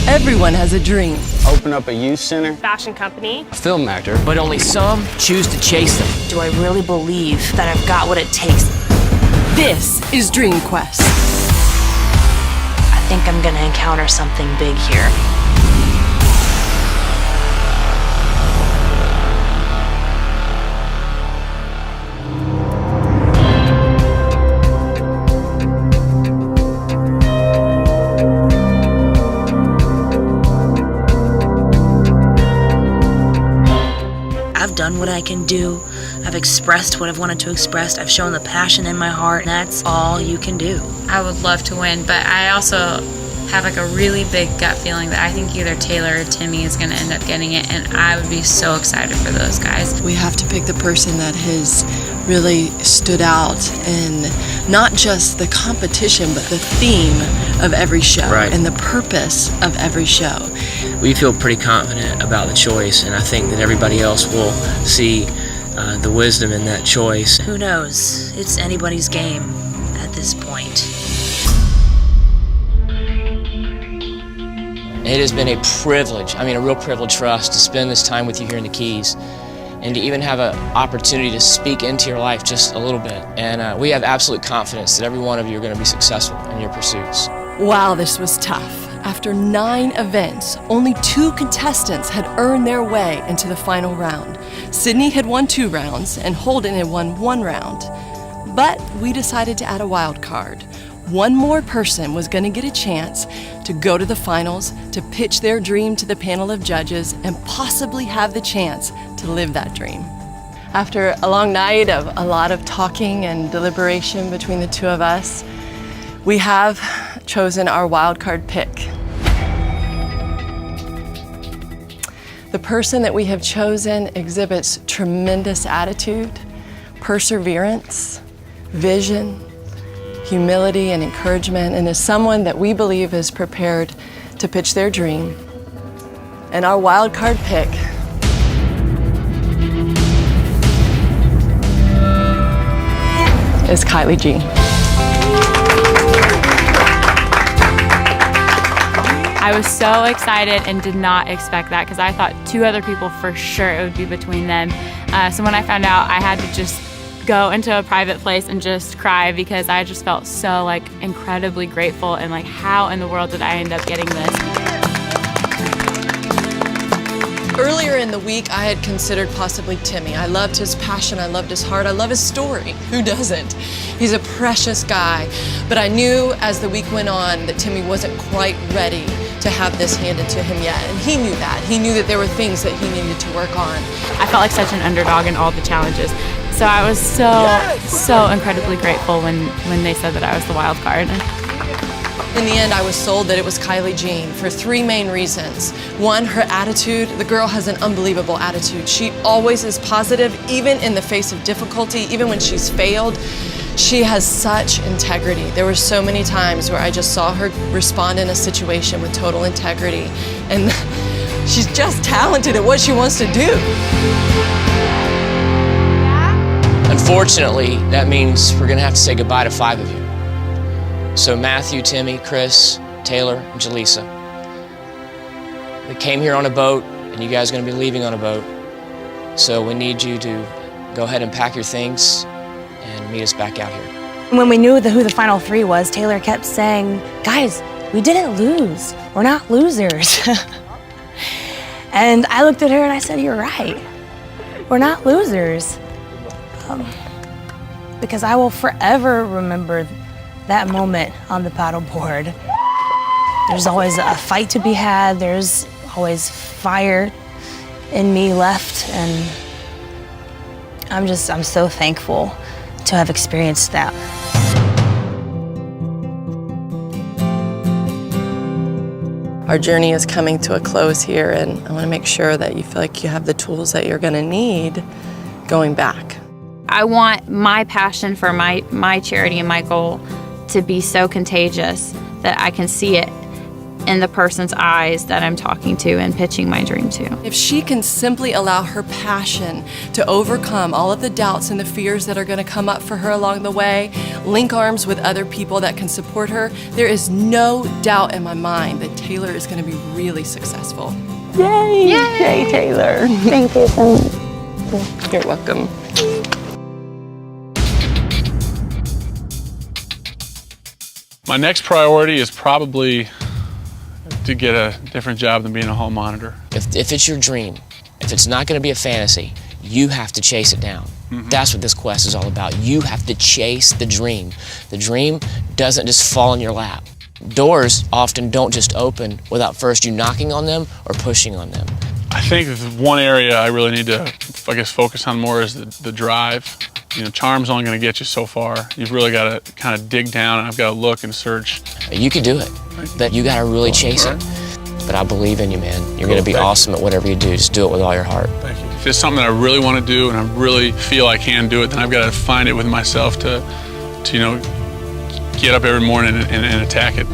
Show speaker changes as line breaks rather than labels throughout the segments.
Everyone has a dream.
Open up a youth center.
Fashion company.
A film actor.
But only some choose to chase them.
Do I really believe that I've got what it takes?
This is Dream Quest.
I think I'm gonna encounter something big here. I've done what I can do. I've expressed what I've wanted to express. I've shown the passion in my heart, and that's all you can do.
I would love to win, but I also have like a really big gut feeling that I think either Taylor or Timmy is going to end up getting it, and I would be so excited for those guys.
We have to pick the person that has really stood out in not just the competition, but the theme of every show and the purpose of every show.
We feel pretty confident about the choice, and I think that everybody else will see the wisdom in that choice.
Who knows? It's anybody's game at this point.
It has been a privilege, a real privilege for us to spend this time with you here in the Keys and to even have an opportunity to speak into your life just a little bit. And we have absolute confidence that every one of you are going to be successful in your pursuits.
Wow, this was tough. After 9 events, only 2 contestants had earned their way into the final round. Sydney had won 2 rounds and Holden had won 1 round. But we decided to add a wild card. One more person was going to get a chance to go to the finals, to pitch their dream to the panel of judges, and possibly have the chance to live that dream. After a long night of a lot of talking and deliberation between the 2 of us, we have chosen our wild card pick. The person that we have chosen exhibits tremendous attitude, perseverance, vision, humility, and encouragement, and is someone that we believe is prepared to pitch their dream. And our wild card pick is Kylie G.
I was so excited and did not expect that because I thought 2 other people for sure it would be between them. So when I found out, I had to just go into a private place and just cry because I just felt so incredibly grateful and how in the world did I end up getting this?
Earlier in the week, I had considered possibly Timmy. I loved his passion, I loved his heart, I love his story. Who doesn't? He's a precious guy. But I knew as the week went on that Timmy wasn't quite ready to have this handed to him yet. And he knew that. He knew that there were things that he needed to work on.
I felt like such an underdog in all the challenges. So I was so incredibly grateful when they said that I was the wild card.
In the end, I was sold that it was Kylie Jean for 3 main reasons. 1, her attitude. The girl has an unbelievable attitude. She always is positive, even in the face of difficulty, even when she's failed. She has such integrity. There were so many times where I just saw her respond in a situation with total integrity. And she's just talented at what she wants to do.
Unfortunately, that means we're going to have to say goodbye to 5 of you. So Matthew, Timmy, Chris, Taylor, and Jaleesa. We came here on a boat, and you guys are going to be leaving on a boat. So we need you to go ahead and pack your things and meet us back out here.
When we knew who the final 3 was, Taylor kept saying, "Guys, we didn't lose. We're not losers." And I looked at her and I said, "You're right. We're not losers." Because I will forever remember that moment on the paddleboard. There's always a fight to be had. There's always fire in me left, and I'm so thankful to have experienced that.
Our journey is coming to a close here, and I want to make sure that you feel like you have the tools that you're going to need going back.
I want my passion for my charity and my goal to be so contagious that I can see it in the person's eyes that I'm talking to and pitching my dream to.
If she can simply allow her passion to overcome all of the doubts and the fears that are going to come up for her along the way, link arms with other people that can support her, there is no doubt in my mind that Taylor is going to be really successful.
Yay! Yay, Taylor. Thank you so much.
You're welcome.
My next priority is probably to get a different job than being a hall monitor.
If it's your dream, if it's not going to be a fantasy, you have to chase it down. That's what this quest is all about. You have to chase the dream. The dream doesn't just fall in your lap. Doors often don't just open without first you knocking on them or pushing on them.
I think one area I really need to, I guess, focus on more is the drive. You know, charm's only going to get you so far. You've really got to kind of dig down, and I've got to look and search.
You can do it, but you got to really chase it. But I believe in you, man. You're going to be awesome at whatever you do. Just do it with all your heart.
Thank you. If it's something that I really want to do and I really feel I can do it, then I've got to find it with myself to you know, get up every morning and attack it.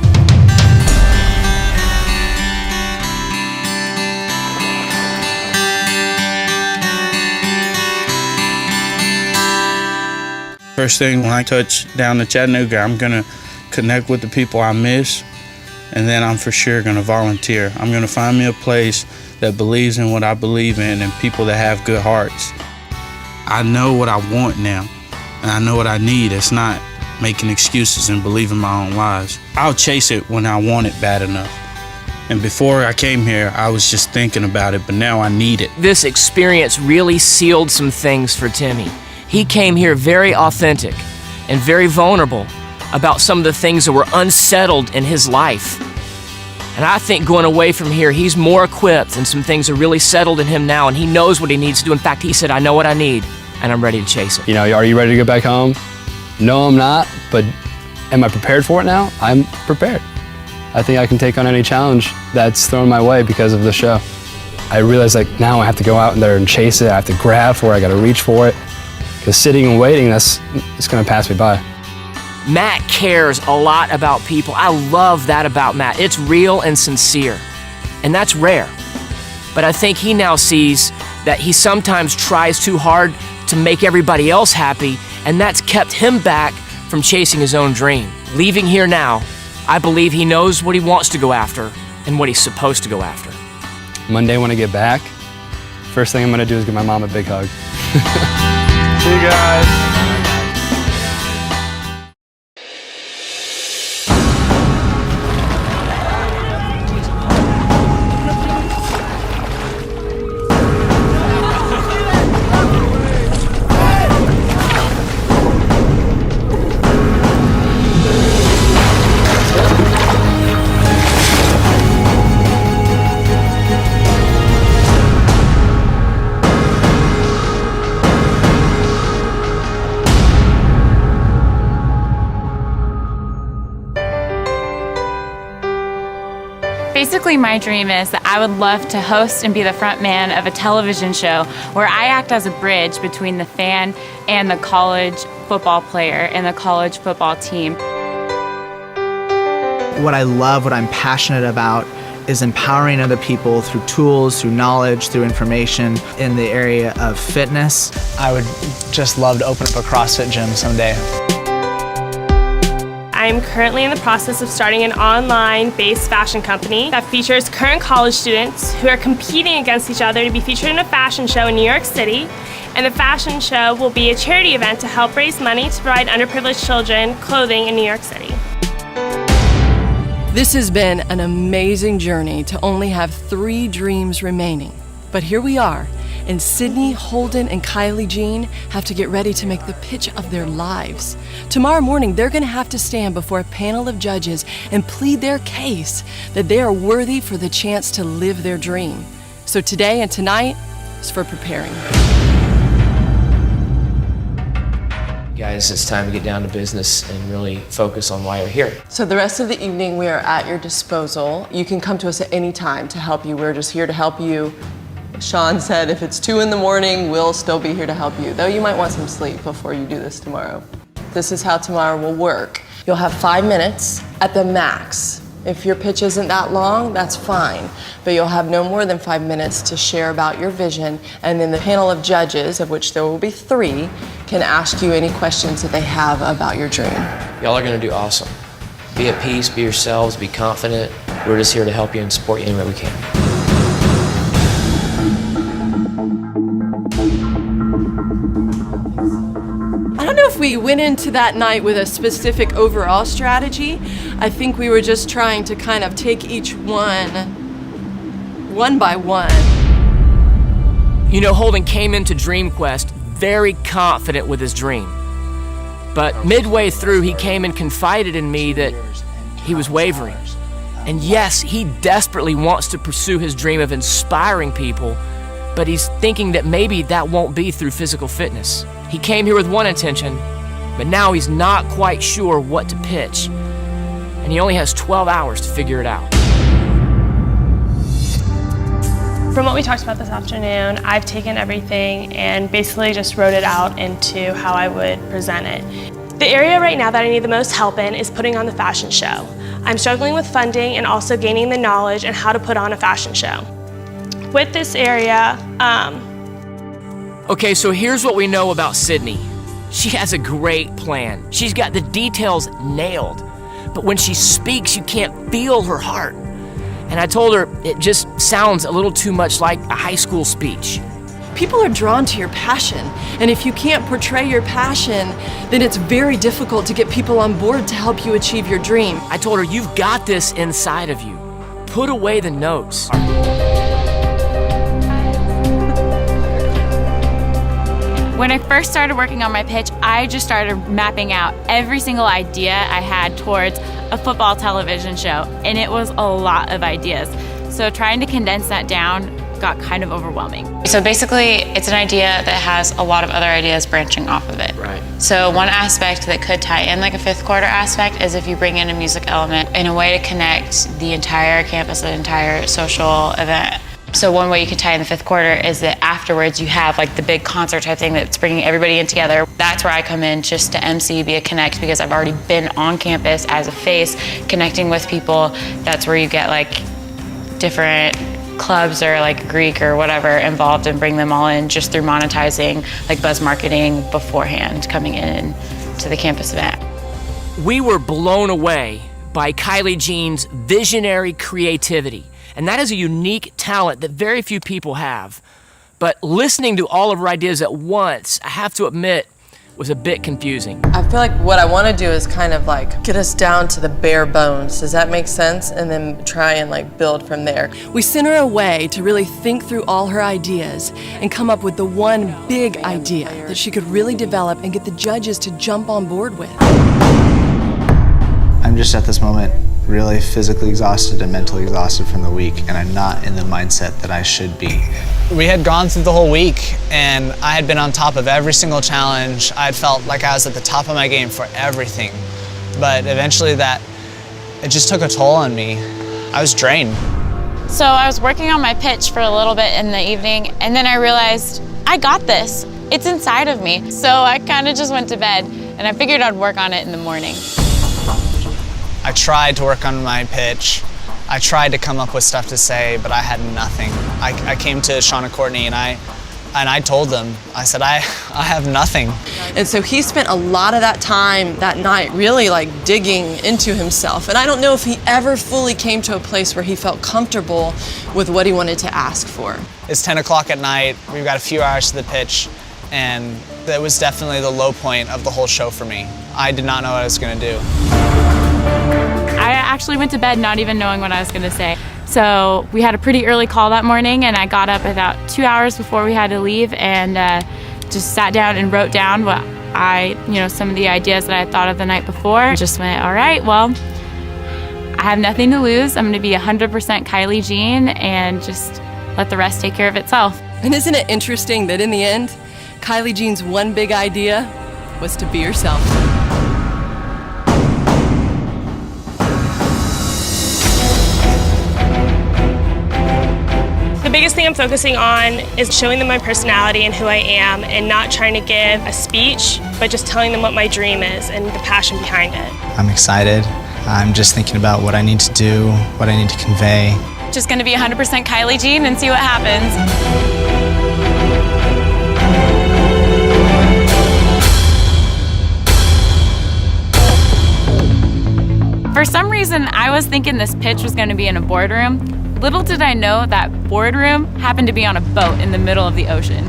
First thing, when I touch down to Chattanooga, I'm gonna connect with the people I miss, and then I'm for sure gonna volunteer. I'm gonna find me a place that believes in what I believe in and people that have good hearts. I know what I want now, and I know what I need. It's not making excuses and believing my own lies. I'll chase it when I want it bad enough. And before I came here, I was just thinking about it, but now I need it.
This experience really sealed some things for Timmy. He came here very authentic and very vulnerable about some of the things that were unsettled in his life. And I think going away from here, he's more equipped and some things are really settled in him now, and he knows what he needs to do. In fact, he said, I know what I need, and I'm ready to chase it.
You know, are you ready to go back home? No, I'm not, but am I prepared for it now? I'm prepared. I think I can take on any challenge that's thrown my way because of the show. I realize, like, now I have to go out there and chase it. I have to grab for it, I gotta reach for it. Because sitting and waiting, it's gonna pass me by.
Matt cares a lot about people. I love that about Matt. It's real and sincere, and that's rare. But I think he now sees that he sometimes tries too hard to make everybody else happy, and that's kept him back from chasing his own dream. Leaving here now, I believe he knows what he wants to go after and what he's supposed to go after.
Monday when I get back, first thing I'm gonna do is give my mom a big hug. See you guys.
Basically, my dream is that I would love to host and be the front man of a television show where I act as a bridge between the fan and the college football player and the college football team.
What I love, what I'm passionate about, is empowering other people through tools, through knowledge, through information in the area of fitness. I would just love to open up a CrossFit gym someday.
I'm currently in the process of starting an online-based fashion company that features current college students who are competing against each other to be featured in a fashion show in New York City. And the fashion show will be a charity event to help raise money to provide underprivileged children clothing in New York City.
This has been an amazing journey to only have 3 dreams remaining. But here we are, and Sydney, Holden, and Kylie Jean have to get ready to make the pitch of their lives. Tomorrow morning, they're going to have to stand before a panel of judges and plead their case that they are worthy for the chance to live their dream. So today and tonight is for preparing.
Guys, it's time to get down to business and really focus on why you're here.
So the rest of the evening, we are at your disposal. You can come to us at any time to help you. We're just here to help you. Sean said if it's 2 in the morning, we'll still be here to help you, though you might want some sleep before you do this tomorrow. This is how tomorrow will work. You'll have 5 minutes at the max If your pitch isn't that long, that's fine, but you'll have no more than 5 minutes to share about your vision, and then the panel of judges, of which there will be 3, can ask you any questions that they have about your dream.
Y'all are gonna do awesome. Be at peace, be yourselves, be confident. We're just here to help you and support you any way we can.
I don't know if we went into that night with a specific overall strategy. I think we were just trying to kind of take each one by one.
You know, Holden came into Dream Quest very confident with his dream. But midway through, he came and confided in me that he was wavering. And yes, he desperately wants to pursue his dream of inspiring people, but he's thinking that maybe that won't be through physical fitness. He came here with one intention, but now he's not quite sure what to pitch. And he only has 12 hours to figure it out.
From what we talked about this afternoon, I've taken everything and basically just wrote it out into how I would present it. The area right now that I need the most help in is putting on the fashion show. I'm struggling with funding and also gaining the knowledge on how to put on a fashion show. With this area,
Okay, so here's what we know about Sydney. She has a great plan. She's got the details nailed, but when she speaks, you can't feel her heart. And I told her it just sounds a little too much like a high school speech.
People are drawn to your passion, and if you can't portray your passion, then it's very difficult to get people on board to help you achieve your dream.
I told her, you've got this inside of you. Put away the notes.
When I first started working on my pitch, I just started mapping out every single idea I had towards a football television show, and it was a lot of ideas. So trying to condense that down got kind of overwhelming.
So basically, it's an idea that has a lot of other ideas branching off of it.
Right.
So one aspect that could tie in like a fifth quarter aspect is if you bring in a music element in a way to connect the entire campus, the entire social event. So one way you could tie in the fifth quarter is that afterwards you have like the big concert type thing that's bringing everybody in together. That's where I come in, just to MC, be a connect, because I've already been on campus as a face, connecting with people. That's where you get like different clubs or like Greek or whatever involved and bring them all in just through monetizing, like buzz marketing beforehand, coming in to the campus event.
We were blown away by Kylie Jean's visionary creativity. And that is a unique talent that very few people have. But listening to all of her ideas at once, I have to admit, was a bit confusing.
I feel like what I want to do is kind of like get us down to the bare bones. Does that make sense? And then try and like build from there. We sent her away to really think through all her ideas and come up with the one big idea that she could really develop and get the judges to jump on board with.
I'm just at this moment really physically exhausted and mentally exhausted from the week, and I'm not in the mindset that I should be. We had gone through the whole week, and I had been on top of every single challenge. I had felt like I was at the top of my game for everything, but eventually it just took a toll on me. I was drained.
So I was working on my pitch for a little bit in the evening, and then I realized, I got this. It's inside of me. So I kind of just went to bed, and I figured I'd work on it in the morning.
I tried to work on my pitch. I tried to come up with stuff to say, but I had nothing. I came to Sean and Courtney and I told them, I said, I have nothing.
And so he spent a lot of that time that night really like digging into himself. And I don't know if he ever fully came to a place where he felt comfortable with what he wanted to ask for.
It's 10 o'clock at night. We've got a few hours to the pitch, and that was definitely the low point of the whole show for me. I did not know what I was gonna do.
I actually went to bed not even knowing what I was going to say. So we had a pretty early call that morning, and I got up about 2 hours before we had to leave and just sat down and wrote down what some of the ideas that I had thought of the night before. Just went, all right, well, I have nothing to lose. I'm going to be 100% Kylie Jean and just let the rest take care of itself.
And isn't it interesting that in the end, Kylie Jean's one big idea was to be herself.
The biggest thing I'm focusing on is showing them my personality and who I am, and not trying to give a speech, but just telling them what my dream is and the passion behind it.
I'm excited. I'm just thinking about what I need to do, what I need to convey.
Just gonna be 100% Kylie Jean and see what happens. For some reason, I was thinking this pitch was gonna be in a boardroom. Little did I know that boardroom happened to be on a boat in the middle of the ocean.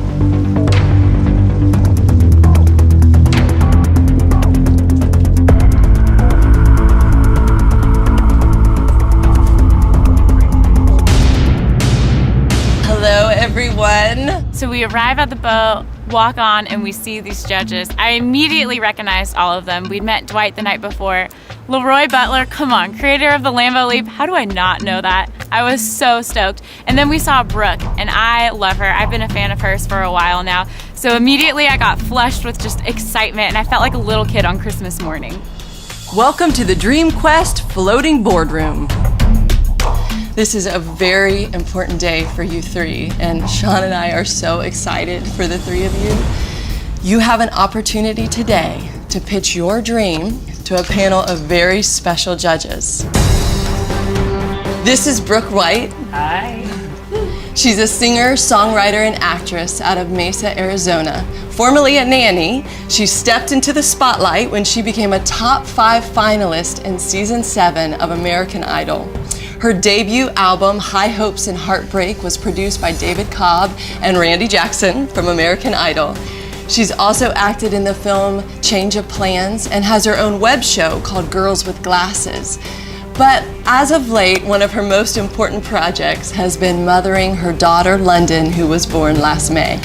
Hello, everyone.
So we arrive at the boat, walk on, and we see these judges. I immediately recognized all of them. We'd met Dwight the night before. Leroy Butler, come on, creator of the Lambeau Leap. How do I not know that? I was so stoked. And then we saw Brooke, and I love her. I've been a fan of hers for a while now. So immediately I got flushed with just excitement, and I felt like a little kid on Christmas morning.
Welcome to the Dream Quest Floating Boardroom. This is a very important day for you three, and Sean and I are so excited for the three of you. You have an opportunity today to pitch your dream to a panel of very special judges. This is Brooke White.
Hi.
She's a singer, songwriter, and actress out of Mesa, Arizona. Formerly a nanny, she stepped into the spotlight when she became a top 5 finalist in season 7 of American Idol. Her debut album, High Hopes and Heartbreak, was produced by David Cobb and Randy Jackson from American Idol. She's also acted in the film Change of Plans and has her own web show called Girls with Glasses. But as of late, one of her most important projects has been mothering her daughter, London, who was born last May.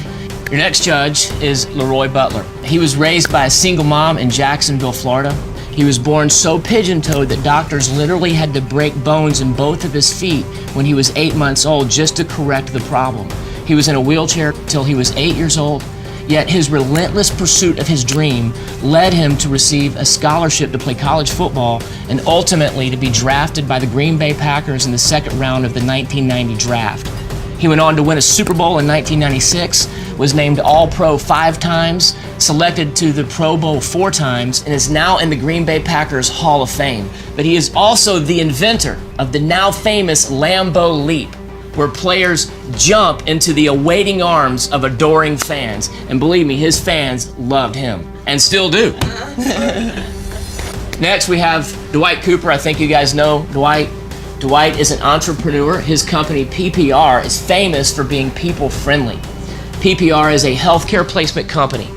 Your next judge is Leroy Butler. He was raised by a single mom in Jacksonville, Florida. He was born so pigeon-toed that doctors literally had to break bones in both of his feet when he was 8 months old just to correct the problem. He was in a wheelchair till he was 8 years old, yet his relentless pursuit of his dream led him to receive a scholarship to play college football and ultimately to be drafted by the Green Bay Packers in the second round of the 1990 draft. He went on to win a Super Bowl in 1996, was named All-Pro 5 times, selected to the Pro Bowl 4 times, and is now in the Green Bay Packers Hall of Fame. But he is also the inventor of the now famous Lambeau Leap, where players jump into the awaiting arms of adoring fans. And believe me, his fans loved him, and still do. Next, we have Dwight Cooper. I think you guys know Dwight. Dwight is an entrepreneur. His company, PPR, is famous for being people-friendly. PPR is a healthcare placement company.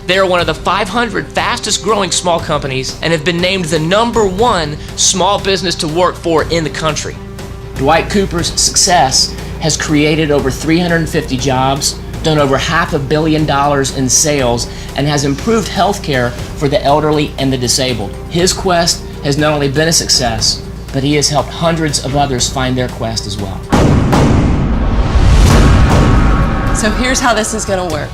They are one of the 500 fastest-growing small companies and have been named the #1 small business to work for in the country. Dwight Cooper's success has created over 350 jobs, done over $500 million in sales, and has improved healthcare for the elderly and the disabled. His quest has not only been a success, but he has helped hundreds of others find their quest as well.
So here's how this is going to work.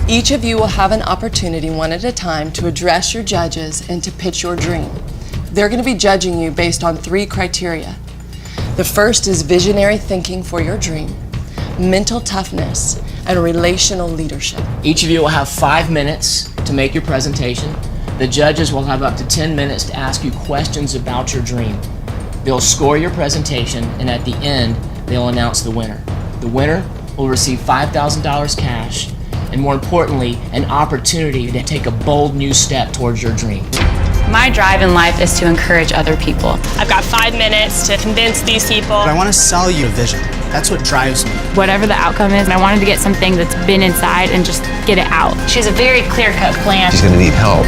Each of you will have an opportunity, one at a time, to address your judges and to pitch your dream. They're going to be judging you based on 3 criteria. The first is visionary thinking for your dream, mental toughness, and relational leadership.
Each of you will have 5 minutes to make your presentation. The judges will have up to 10 minutes to ask you questions about your dream. They'll score your presentation, and at the end, they'll announce the winner. The winner will receive $5,000 cash, and more importantly, an opportunity to take a bold new step towards your dream.
My drive in life is to encourage other people.
I've got 5 minutes to convince these people.
But I want to sell you a vision. That's what drives me.
Whatever the outcome is, I wanted to get something that's been inside and just get it out.
She has a very clear-cut plan.
She's going to need help.